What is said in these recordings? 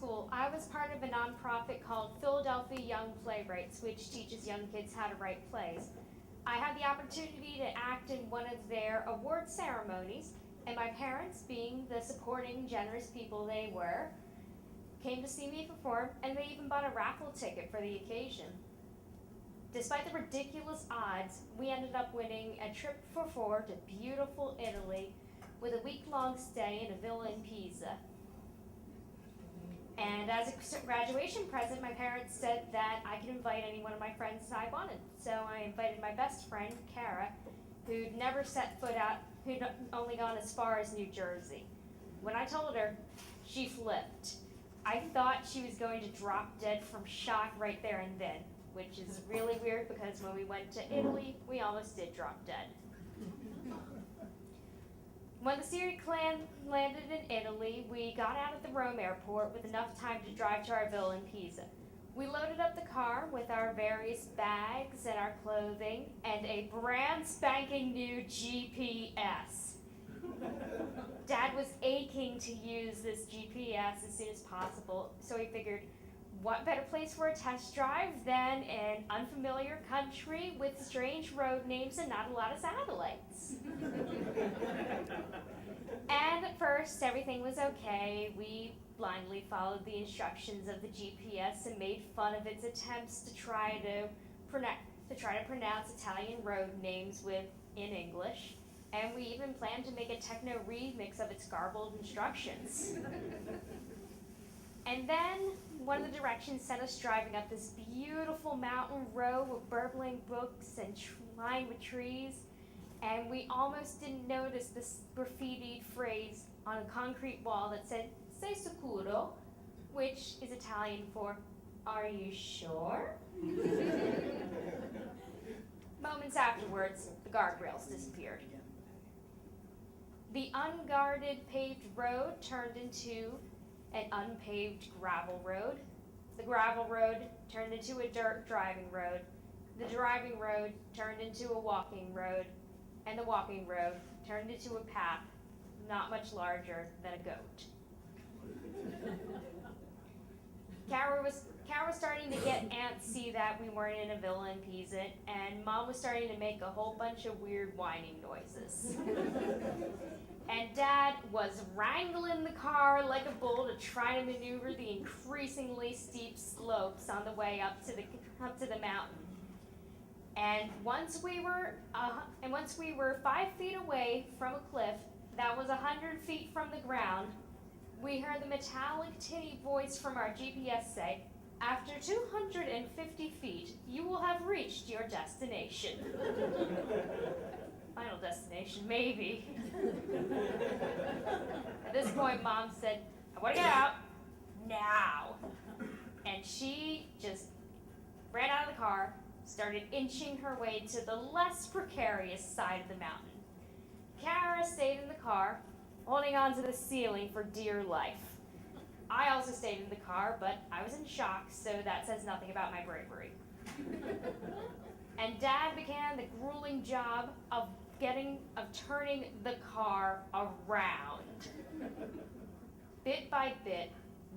school, I was part of a nonprofit called Philadelphia Young Playwrights, which teaches young kids how to write plays. I had the opportunity to act in one of their award ceremonies, and my parents, being the supporting, generous people they were, came to see me perform, and they even bought a raffle ticket for the occasion. Despite the ridiculous odds, we ended up winning a trip for four to beautiful Italy with a week-long stay in a villa in Pisa. And as a graduation present, my parents said that I could invite any one of my friends I wanted. So I invited my best friend, Kara, who'd never set foot out, who'd only gone as far as New Jersey. When I told her, she flipped. I thought she was going to drop dead from shock right there and then, which is really weird because when we went to Italy, we almost did drop dead. When the Cieri clan landed in Italy, we got out at the Rome airport with enough time to drive to our villa in Pisa. We loaded up the car with our various bags and our clothing and a brand spanking new GPS. Dad was aching to use this GPS as soon as possible, so he figured, what better place for a test drive than an unfamiliar country with strange road names and not a lot of satellites? And at first, everything was okay. We blindly followed the instructions of the GPS and made fun of its attempts to try to pronounce Italian road names in English. And we even planned to make a techno remix of its garbled instructions. And then one of the directions sent us driving up this beautiful mountain road with burbling brooks and lined with trees. And we almost didn't notice this graffitied phrase on a concrete wall that said, "Sei sicuro," which is Italian for, "Are you sure?" Moments afterwards, the guardrails disappeared. The unguarded paved road turned into an unpaved gravel road. The gravel road turned into a dirt driving road. The driving road turned into a walking road. And the walking road turned into a path not much larger than a goat. Kara was starting to get antsy that we weren't in a villa in Pisa, and Mom was starting to make a whole bunch of weird whining noises. And Dad was wrangling the car like a bull to try to maneuver the increasingly steep slopes on the way up to the mountain. And once we were 5 feet away from a cliff that was 100 feet from the ground, we heard the metallic tinny voice from our GPS say, "After 250 feet, you will have reached your destination." Final destination, maybe. At this point, Mom said, "I want to get out now." And she just ran out of the car, started inching her way to the less precarious side of the mountain. Kara stayed in the car, holding onto the ceiling for dear life. I also stayed in the car, but I was in shock, so that says nothing about my bravery. And Dad began the grueling job of turning the car around. Bit by bit,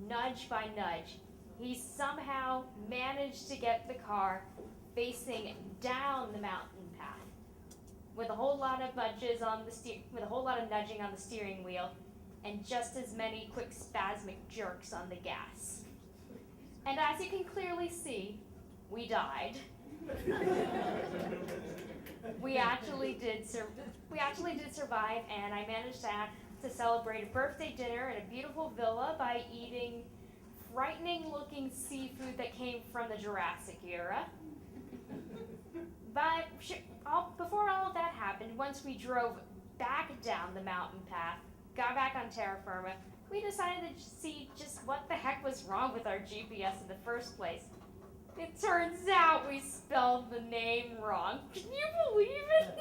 nudge by nudge, he somehow managed to get the car facing down the mountain path, with a whole lot of nudging on the steering wheel, and just as many quick spasmic jerks on the gas. And as you can clearly see, we died. We actually did survive, and I managed to celebrate a birthday dinner in a beautiful villa by eating frightening-looking seafood that came from the Jurassic era. But before all of that happened, once we drove back down the mountain path, got back on terra firma, we decided to see just what the heck was wrong with our GPS in the first place. It turns out we spelled the name wrong. Can you believe it?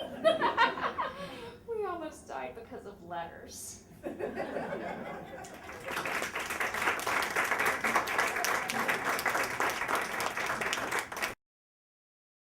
We almost died because of letters.